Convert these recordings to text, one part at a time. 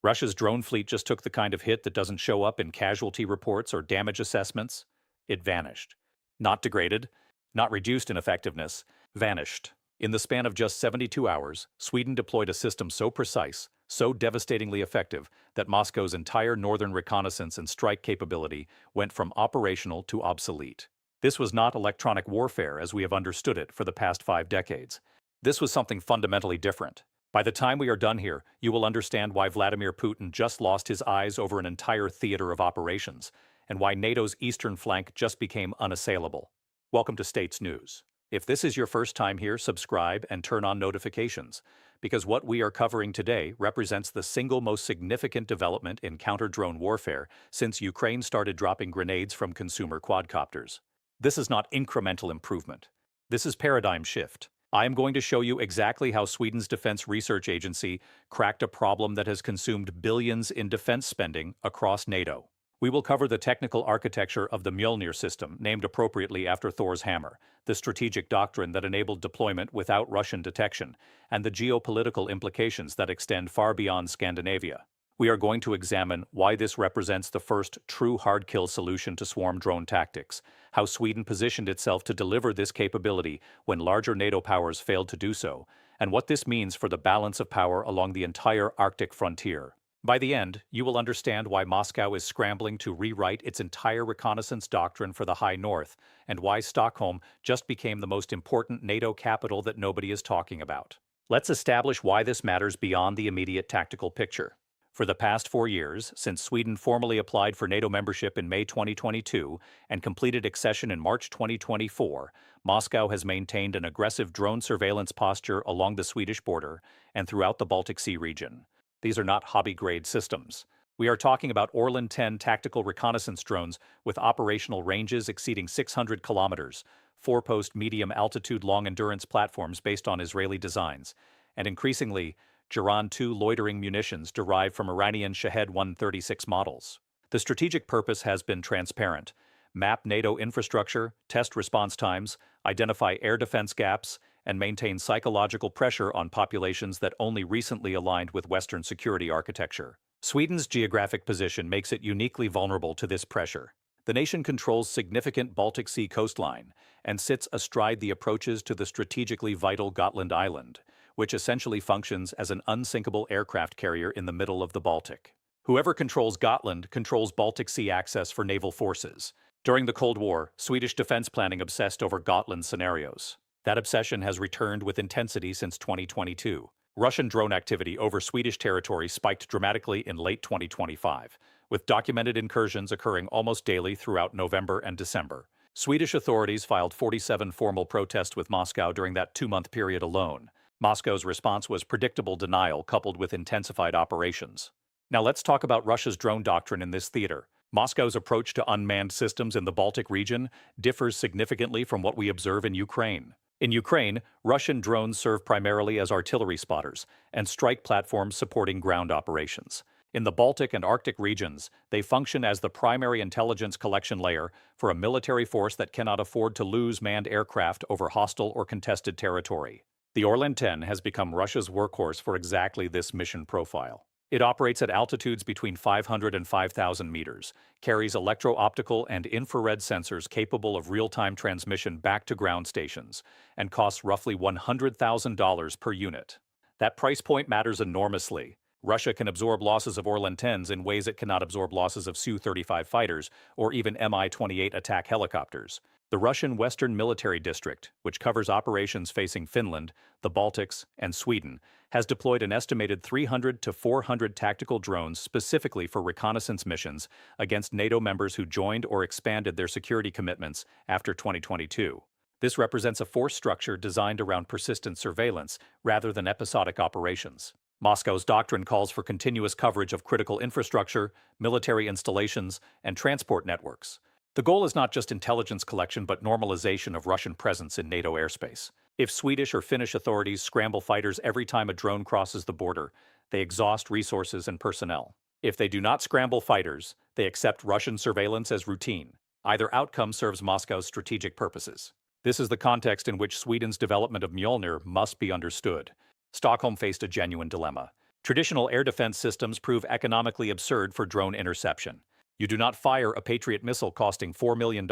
Russia's drone fleet just took the kind of hit that doesn't show up in casualty reports or damage assessments. It vanished. Not degraded, not reduced in effectiveness, vanished. In the span of just 72 hours, Sweden deployed a system so precise, so devastatingly effective, that Moscow's entire northern reconnaissance and strike capability went from operational to obsolete. This was not electronic warfare as we have understood it for the past 5 decades. This was something fundamentally different. By the time we are done here, you will understand why Vladimir Putin just lost his eyes over an entire theater of operations, and why NATO's eastern flank just became unassailable. Welcome to States News. If this is your first time here, subscribe and turn on notifications, because what we are covering today represents the single most significant development in counter-drone warfare since Ukraine started dropping grenades from consumer quadcopters. This is not incremental improvement. This is paradigm shift. I am going to show you exactly how Sweden's Defense Research Agency cracked a problem that has consumed billions in defense spending across NATO. We will cover the technical architecture of the Mjolnir system, named appropriately after Thor's hammer, the strategic doctrine that enabled deployment without Russian detection, and the geopolitical implications that extend far beyond Scandinavia. We are going to examine why this represents the first true hard-kill solution to swarm drone tactics, how Sweden positioned itself to deliver this capability when larger NATO powers failed to do so, and what this means for the balance of power along the entire Arctic frontier. By the end, you will understand why Moscow is scrambling to rewrite its entire reconnaissance doctrine for the High North, and why Stockholm just became the most important NATO capital that nobody is talking about. Let's establish why this matters beyond the immediate tactical picture. For the past 4 years, since Sweden formally applied for NATO membership in May 2022 and completed accession in March 2024, Moscow has maintained an aggressive drone surveillance posture along the Swedish border and throughout the Baltic Sea region. These are not hobby-grade systems. We are talking about Orlan 10 tactical reconnaissance drones with operational ranges exceeding 600 kilometers, 4-post medium-altitude long-endurance platforms based on Israeli designs, and increasingly, Jiran-2 loitering munitions derived from Iranian Shahed 136 models. The strategic purpose has been transparent: map NATO infrastructure, test response times, identify air defense gaps, and maintain psychological pressure on populations that only recently aligned with Western security architecture. Sweden's geographic position makes it uniquely vulnerable to this pressure. The nation controls significant Baltic Sea coastline and sits astride the approaches to the strategically vital Gotland Island, which essentially functions as an unsinkable aircraft carrier in the middle of the Baltic. Whoever controls Gotland controls Baltic Sea access for naval forces. During the Cold War, Swedish defense planning obsessed over Gotland scenarios. That obsession has returned with intensity since 2022. Russian drone activity over Swedish territory spiked dramatically in late 2025, with documented incursions occurring almost daily throughout November and December. Swedish authorities filed 47 formal protests with Moscow during that 2-month period alone. Moscow's response was predictable denial coupled with intensified operations. Now let's talk about Russia's drone doctrine in this theater. Moscow's approach to unmanned systems in the Baltic region differs significantly from what we observe in Ukraine. In Ukraine, Russian drones serve primarily as artillery spotters and strike platforms supporting ground operations. In the Baltic and Arctic regions, they function as the primary intelligence collection layer for a military force that cannot afford to lose manned aircraft over hostile or contested territory. The Orlan 10 has become Russia's workhorse for exactly this mission profile. It operates at altitudes between 500 and 5,000 meters, carries electro-optical and infrared sensors capable of real-time transmission back to ground stations, and costs roughly $100,000 per unit. That price point matters enormously. Russia can absorb losses of Orlan 10s in ways it cannot absorb losses of Su-35 fighters or even Mi-28 attack helicopters. The Russian Western Military District, which covers operations facing Finland, the Baltics, and Sweden, has deployed an estimated 300 to 400 tactical drones specifically for reconnaissance missions against NATO members who joined or expanded their security commitments after 2022. This represents a force structure designed around persistent surveillance rather than episodic operations. Moscow's doctrine calls for continuous coverage of critical infrastructure, military installations, and transport networks. The goal is not just intelligence collection but normalization of Russian presence in NATO airspace. If Swedish or Finnish authorities scramble fighters every time a drone crosses the border, they exhaust resources and personnel. If they do not scramble fighters, they accept Russian surveillance as routine. Either outcome serves Moscow's strategic purposes. This is the context in which Sweden's development of Mjolnir must be understood. Stockholm faced a genuine dilemma. Traditional air defense systems prove economically absurd for drone interception. You do not fire a Patriot missile costing $4 million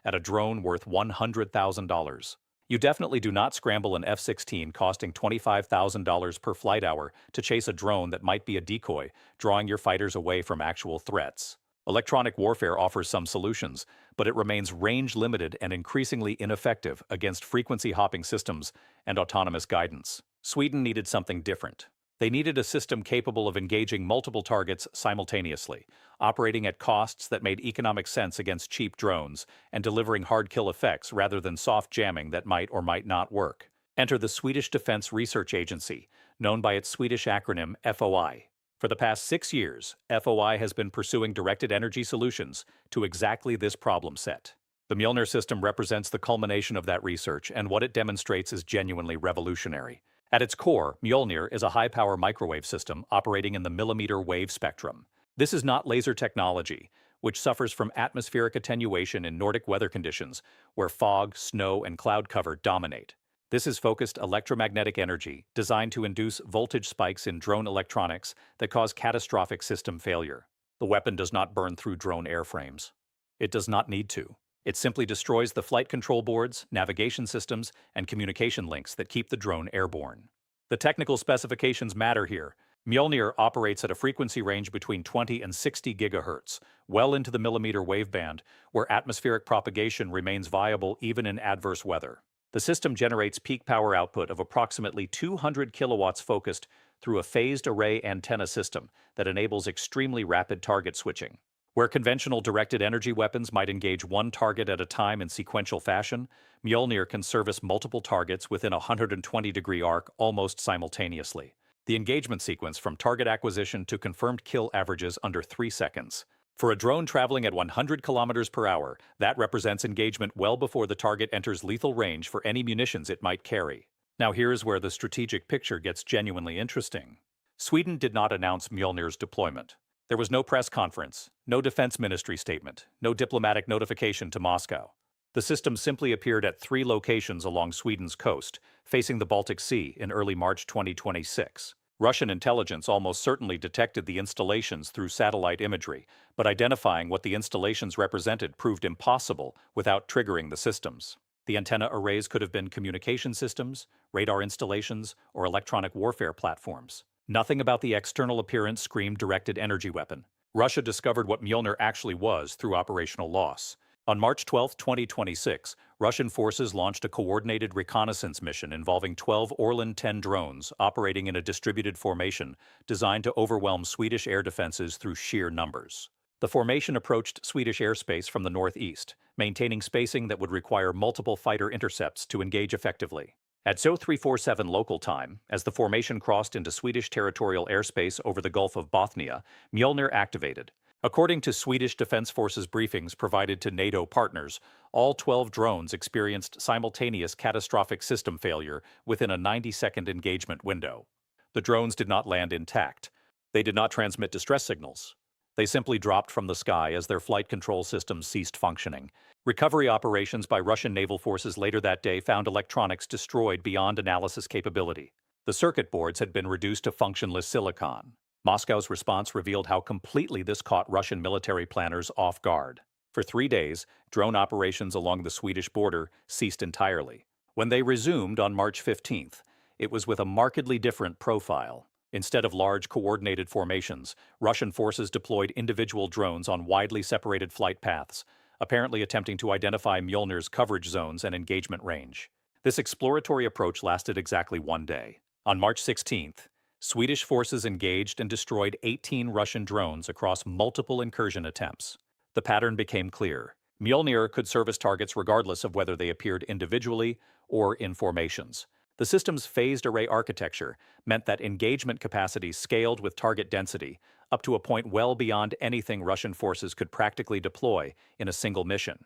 at a drone worth $100,000. You definitely do not scramble an F-16 costing $25,000 per flight hour to chase a drone that might be a decoy, drawing your fighters away from actual threats. Electronic warfare offers some solutions, but it remains range-limited and increasingly ineffective against frequency-hopping systems and autonomous guidance. Sweden needed something different. They needed a system capable of engaging multiple targets simultaneously, operating at costs that made economic sense against cheap drones, and delivering hard-kill effects rather than soft jamming that might or might not work. Enter the Swedish Defense Research Agency, known by its Swedish acronym FOI. For the past 6 years, FOI has been pursuing directed energy solutions to exactly this problem set. The Mjolnir system represents the culmination of that research, and what it demonstrates is genuinely revolutionary. At its core, Mjolnir is a high-power microwave system operating in the millimeter wave spectrum. This is not laser technology, which suffers from atmospheric attenuation in Nordic weather conditions, where fog, snow, and cloud cover dominate. This is focused electromagnetic energy designed to induce voltage spikes in drone electronics that cause catastrophic system failure. The weapon does not burn through drone airframes. It does not need to. It simply destroys the flight control boards, navigation systems, and communication links that keep the drone airborne. The technical specifications matter here. Mjolnir operates at a frequency range between 20 and 60 gigahertz, well into the millimeter waveband, where atmospheric propagation remains viable even in adverse weather. The system generates peak power output of approximately 200 kilowatts focused through a phased array antenna system that enables extremely rapid target switching. Where conventional directed energy weapons might engage one target at a time in sequential fashion, Mjolnir can service multiple targets within a 120-degree arc almost simultaneously. The engagement sequence from target acquisition to confirmed kill averages under 3 seconds. For a drone traveling at 100 kilometers per hour, that represents engagement well before the target enters lethal range for any munitions it might carry. Now here's where the strategic picture gets genuinely interesting. Sweden did not announce Mjolnir's deployment. There was no press conference, no defense ministry statement, no diplomatic notification to Moscow. The system simply appeared at 3 locations along Sweden's coast, facing the Baltic Sea in early March 2026. Russian intelligence almost certainly detected the installations through satellite imagery, but identifying what the installations represented proved impossible without triggering the systems. The antenna arrays could have been communication systems, radar installations, or electronic warfare platforms. Nothing about the external appearance screamed directed energy weapon. Russia discovered what Mjolnir actually was through operational loss. On March 12, 2026, Russian forces launched a coordinated reconnaissance mission involving 12 Orlan-10 drones operating in a distributed formation designed to overwhelm Swedish air defenses through sheer numbers. The formation approached Swedish airspace from the northeast, maintaining spacing that would require multiple fighter intercepts to engage effectively. At 0347 local time, as the formation crossed into Swedish territorial airspace over the Gulf of Bothnia, Mjolnir activated. According to Swedish Defense Forces briefings provided to NATO partners, all 12 drones experienced simultaneous catastrophic system failure within a 90-second engagement window. The drones did not land intact. They did not transmit distress signals. They simply dropped from the sky as their flight control systems ceased functioning. Recovery operations by Russian naval forces later that day found electronics destroyed beyond analysis capability. The circuit boards had been reduced to functionless silicon. Moscow's response revealed how completely this caught Russian military planners off guard. For 3 days, drone operations along the Swedish border ceased entirely. When they resumed on March 15th, it was with a markedly different profile. Instead of large coordinated formations, Russian forces deployed individual drones on widely separated flight paths, apparently attempting to identify Mjolnir's coverage zones and engagement range. This exploratory approach lasted exactly 1 day. On March 16th, Swedish forces engaged and destroyed 18 Russian drones across multiple incursion attempts. The pattern became clear. Mjolnir could service targets regardless of whether they appeared individually or in formations. The system's phased array architecture meant that engagement capacity scaled with target density, up to a point well beyond anything Russian forces could practically deploy in a single mission.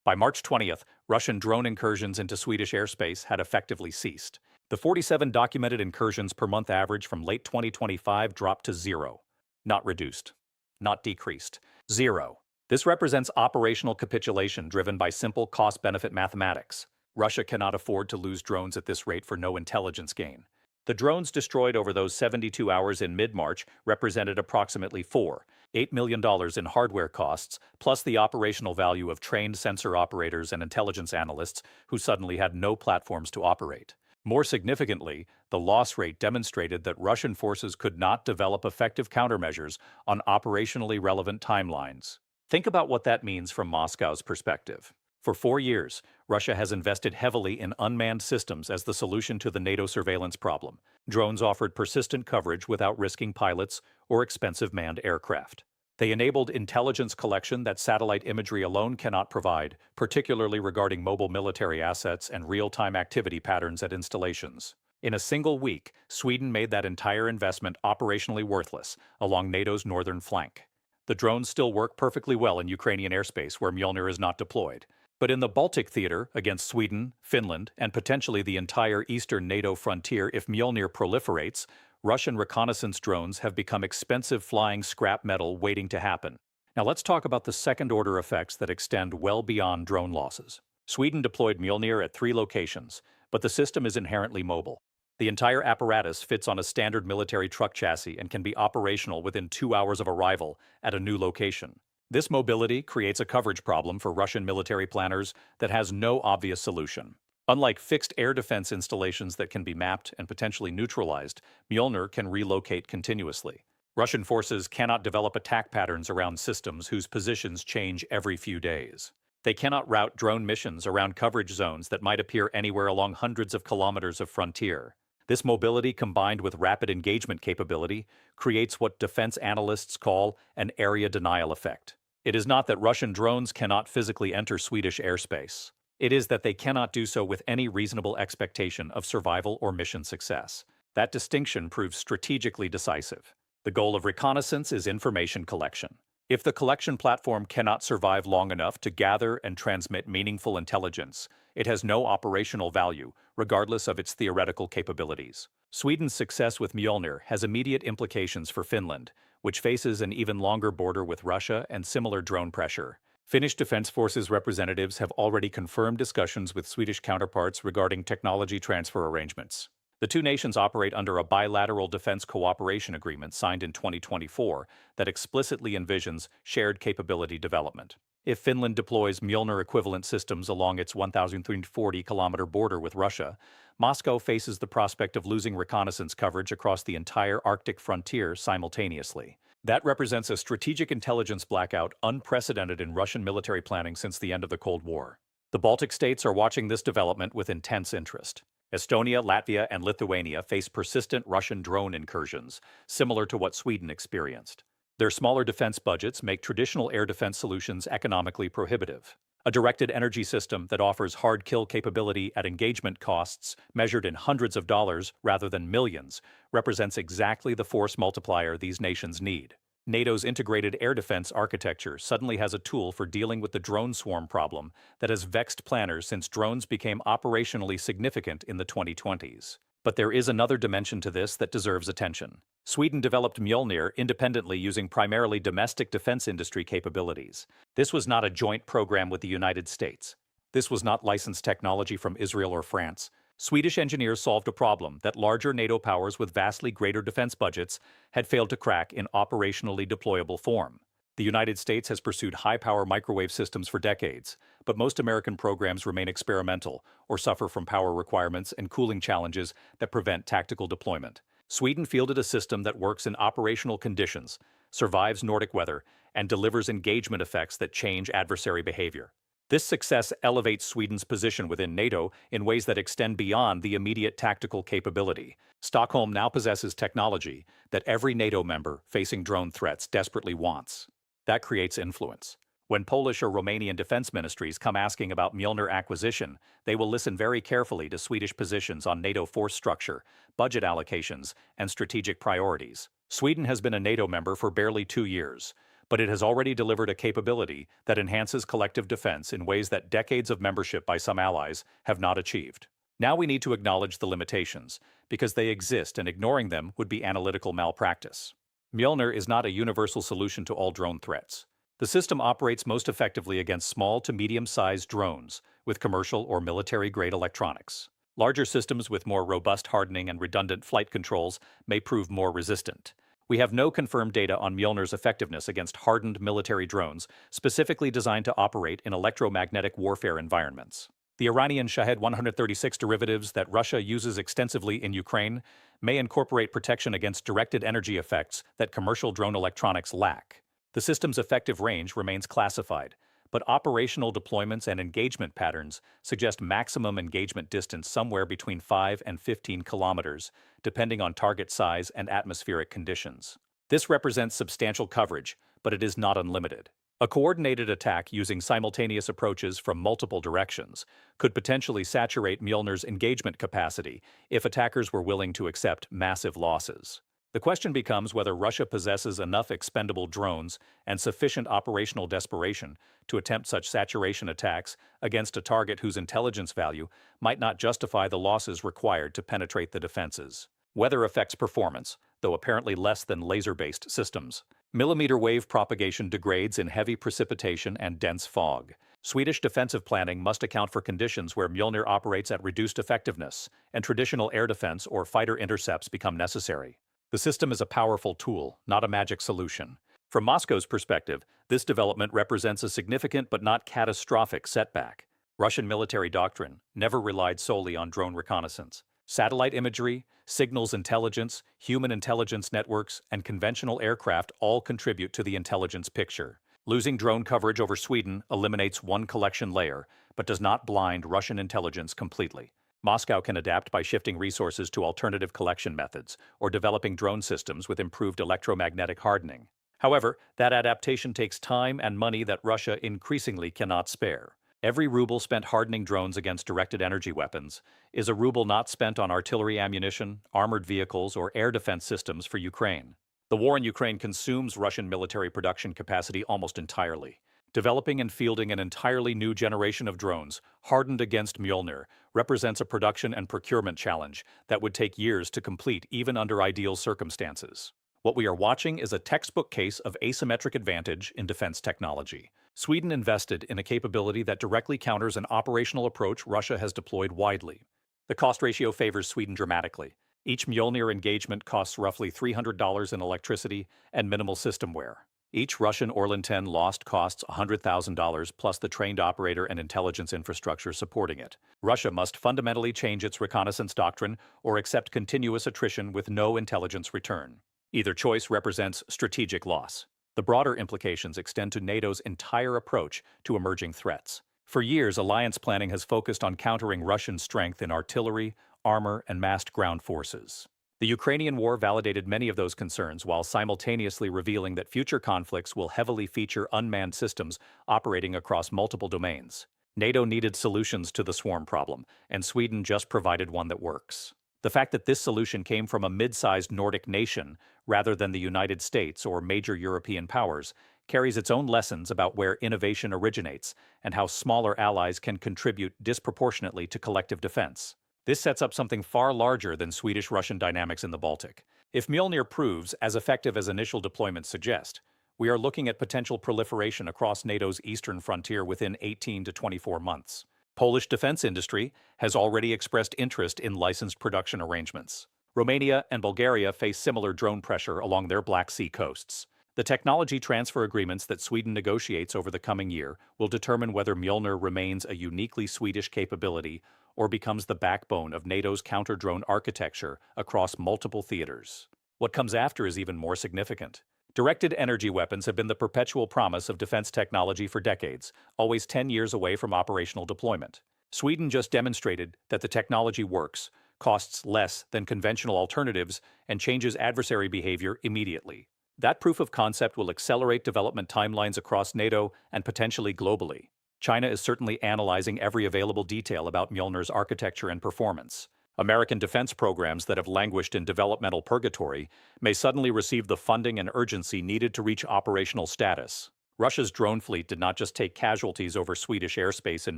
By March 20th, Russian drone incursions into Swedish airspace had effectively ceased. The 47 documented incursions per month average from late 2025 dropped to 0. Not reduced. Not decreased. 0. This represents operational capitulation driven by simple cost-benefit mathematics. Russia cannot afford to lose drones at this rate for no intelligence gain. The drones destroyed over those 72 hours in mid-March represented approximately $8 million in hardware costs, plus the operational value of trained sensor operators and intelligence analysts who suddenly had no platforms to operate. More significantly, the loss rate demonstrated that Russian forces could not develop effective countermeasures on operationally relevant timelines. Think about what that means from Moscow's perspective. For 4 years, Russia has invested heavily in unmanned systems as the solution to the NATO surveillance problem. Drones offered persistent coverage without risking pilots or expensive manned aircraft. They enabled intelligence collection that satellite imagery alone cannot provide, particularly regarding mobile military assets and real-time activity patterns at installations. In a single week, Sweden made that entire investment operationally worthless along NATO's northern flank. The drones still work perfectly well in Ukrainian airspace where Mjolnir is not deployed. But in the Baltic theater, against Sweden, Finland, and potentially the entire eastern NATO frontier if Mjolnir proliferates, Russian reconnaissance drones have become expensive flying scrap metal waiting to happen. Now let's talk about the second-order effects that extend well beyond drone losses. Sweden deployed Mjolnir at 3 locations, but the system is inherently mobile. The entire apparatus fits on a standard military truck chassis and can be operational within 2 hours of arrival at a new location. This mobility creates a coverage problem for Russian military planners that has no obvious solution. Unlike fixed air defense installations that can be mapped and potentially neutralized, Mjolnir can relocate continuously. Russian forces cannot develop attack patterns around systems whose positions change every few days. They cannot route drone missions around coverage zones that might appear anywhere along hundreds of kilometers of frontier. This mobility combined with rapid engagement capability creates what defense analysts call an area denial effect. It is not that Russian drones cannot physically enter Swedish airspace. It is that they cannot do so with any reasonable expectation of survival or mission success. That distinction proves strategically decisive. The goal of reconnaissance is information collection. If the collection platform cannot survive long enough to gather and transmit meaningful intelligence, it has no operational value, regardless of its theoretical capabilities. Sweden's success with Mjolnir has immediate implications for Finland, which faces an even longer border with Russia and similar drone pressure. Finnish Defense Forces representatives have already confirmed discussions with Swedish counterparts regarding technology transfer arrangements. The two nations operate under a bilateral defense cooperation agreement signed in 2024 that explicitly envisions shared capability development. If Finland deploys Mjolnir-equivalent systems along its 1,340-kilometer border with Russia, Moscow faces the prospect of losing reconnaissance coverage across the entire Arctic frontier simultaneously. That represents a strategic intelligence blackout unprecedented in Russian military planning since the end of the Cold War. The Baltic states are watching this development with intense interest. Estonia, Latvia, and Lithuania face persistent Russian drone incursions, similar to what Sweden experienced. Their smaller defense budgets make traditional air defense solutions economically prohibitive. A directed energy system that offers hard kill capability at engagement costs measured in hundreds of dollars rather than millions represents exactly the force multiplier these nations need. NATO's integrated air defense architecture suddenly has a tool for dealing with the drone swarm problem that has vexed planners since drones became operationally significant in the 2020s. But there is another dimension to this that deserves attention. Sweden developed Mjolnir independently using primarily domestic defense industry capabilities. This was not a joint program with the United States. This was not licensed technology from Israel or France. Swedish engineers solved a problem that larger NATO powers with vastly greater defense budgets had failed to crack in operationally deployable form. The United States has pursued high-power microwave systems for decades, but most American programs remain experimental or suffer from power requirements and cooling challenges that prevent tactical deployment. Sweden fielded a system that works in operational conditions, survives Nordic weather, and delivers engagement effects that change adversary behavior. This success elevates Sweden's position within NATO in ways that extend beyond the immediate tactical capability. Stockholm now possesses technology that every NATO member facing drone threats desperately wants. That creates influence. When Polish or Romanian defense ministries come asking about Mjolnir acquisition, they will listen very carefully to Swedish positions on NATO force structure, budget allocations, and strategic priorities. Sweden has been a NATO member for barely 2 years, but it has already delivered a capability that enhances collective defense in ways that decades of membership by some allies have not achieved. Now we need to acknowledge the limitations, because they exist and ignoring them would be analytical malpractice. Mjolnir is not a universal solution to all drone threats. The system operates most effectively against small to medium-sized drones with commercial or military-grade electronics. Larger systems with more robust hardening and redundant flight controls may prove more resistant. We have no confirmed data on Mjolnir's effectiveness against hardened military drones specifically designed to operate in electromagnetic warfare environments. The Iranian Shahed 136 derivatives that Russia uses extensively in Ukraine may incorporate protection against directed energy effects that commercial drone electronics lack. The system's effective range remains classified, but operational deployments and engagement patterns suggest maximum engagement distance somewhere between 5 and 15 kilometers, depending on target size and atmospheric conditions. This represents substantial coverage, but it is not unlimited. A coordinated attack using simultaneous approaches from multiple directions could potentially saturate Mjolnir's engagement capacity if attackers were willing to accept massive losses. The question becomes whether Russia possesses enough expendable drones and sufficient operational desperation to attempt such saturation attacks against a target whose intelligence value might not justify the losses required to penetrate the defenses. Weather affects performance, though apparently less than laser-based systems. Millimeter wave propagation degrades in heavy precipitation and dense fog. Swedish defensive planning must account for conditions where Mjolnir operates at reduced effectiveness, and traditional air defense or fighter intercepts become necessary. The system is a powerful tool, not a magic solution. From Moscow's perspective, this development represents a significant but not catastrophic setback. Russian military doctrine never relied solely on drone reconnaissance. Satellite imagery, signals intelligence, human intelligence networks, and conventional aircraft all contribute to the intelligence picture. Losing drone coverage over Sweden eliminates one collection layer, but does not blind Russian intelligence completely. Moscow can adapt by shifting resources to alternative collection methods or developing drone systems with improved electromagnetic hardening. However, that adaptation takes time and money that Russia increasingly cannot spare. Every ruble spent hardening drones against directed energy weapons is a ruble not spent on artillery ammunition, armored vehicles, or air defense systems for Ukraine. The war in Ukraine consumes Russian military production capacity almost entirely. Developing and fielding an entirely new generation of drones, hardened against Mjolnir, represents a production and procurement challenge that would take years to complete even under ideal circumstances. What we are watching is a textbook case of asymmetric advantage in defense technology. Sweden invested in a capability that directly counters an operational approach Russia has deployed widely. The cost ratio favors Sweden dramatically. Each Mjolnir engagement costs roughly $300 in electricity and minimal system wear. Each Russian Orlan 10 lost costs $100,000 plus the trained operator and intelligence infrastructure supporting it. Russia must fundamentally change its reconnaissance doctrine or accept continuous attrition with no intelligence return. Either choice represents strategic loss. The broader implications extend to NATO's entire approach to emerging threats. For years, alliance planning has focused on countering Russian strength in artillery, armor, and massed ground forces. The Ukrainian war validated many of those concerns while simultaneously revealing that future conflicts will heavily feature unmanned systems operating across multiple domains. NATO needed solutions to the swarm problem, and Sweden just provided one that works. The fact that this solution came from a mid-sized Nordic nation rather than the United States or major European powers carries its own lessons about where innovation originates and how smaller allies can contribute disproportionately to collective defense. This sets up something far larger than Swedish-Russian dynamics in the Baltic. If Mjolnir proves as effective as initial deployments suggest, we are looking at potential proliferation across NATO's eastern frontier within 18 to 24 months. Polish defense industry has already expressed interest in licensed production arrangements. Romania and Bulgaria face similar drone pressure along their Black Sea coasts. The technology transfer agreements that Sweden negotiates over the coming year will determine whether Mjolnir remains a uniquely Swedish capability or becomes the backbone of NATO's counter-drone architecture across multiple theaters. What comes after is even more significant. Directed energy weapons have been the perpetual promise of defense technology for decades, always 10 years away from operational deployment. Sweden just demonstrated that the technology works, costs less than conventional alternatives, and changes adversary behavior immediately. That proof of concept will accelerate development timelines across NATO and potentially globally. China is certainly analyzing every available detail about Mjolnir's architecture and performance. American defense programs that have languished in developmental purgatory may suddenly receive the funding and urgency needed to reach operational status. Russia's drone fleet did not just take casualties over Swedish airspace in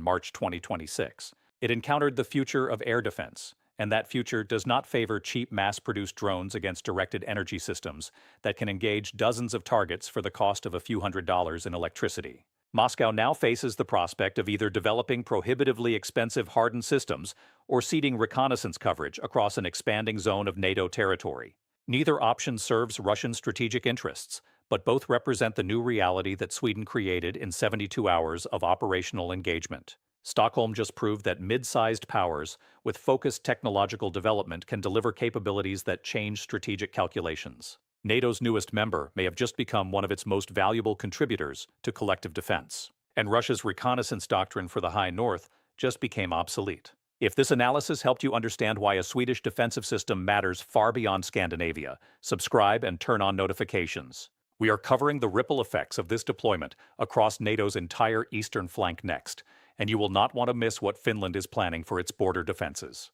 March 2026. It encountered the future of air defense, and that future does not favor cheap mass-produced drones against directed energy systems that can engage dozens of targets for the cost of a few $100s in electricity. Moscow now faces the prospect of either developing prohibitively expensive hardened systems or ceding reconnaissance coverage across an expanding zone of NATO territory. Neither option serves Russian strategic interests, but both represent the new reality that Sweden created in 72 hours of operational engagement. Stockholm just proved that mid-sized powers with focused technological development can deliver capabilities that change strategic calculations. NATO's newest member may have just become one of its most valuable contributors to collective defense. And Russia's reconnaissance doctrine for the High North just became obsolete. If this analysis helped you understand why a Swedish defensive system matters far beyond Scandinavia, subscribe and turn on notifications. We are covering the ripple effects of this deployment across NATO's entire eastern flank next, and you will not want to miss what Finland is planning for its border defenses.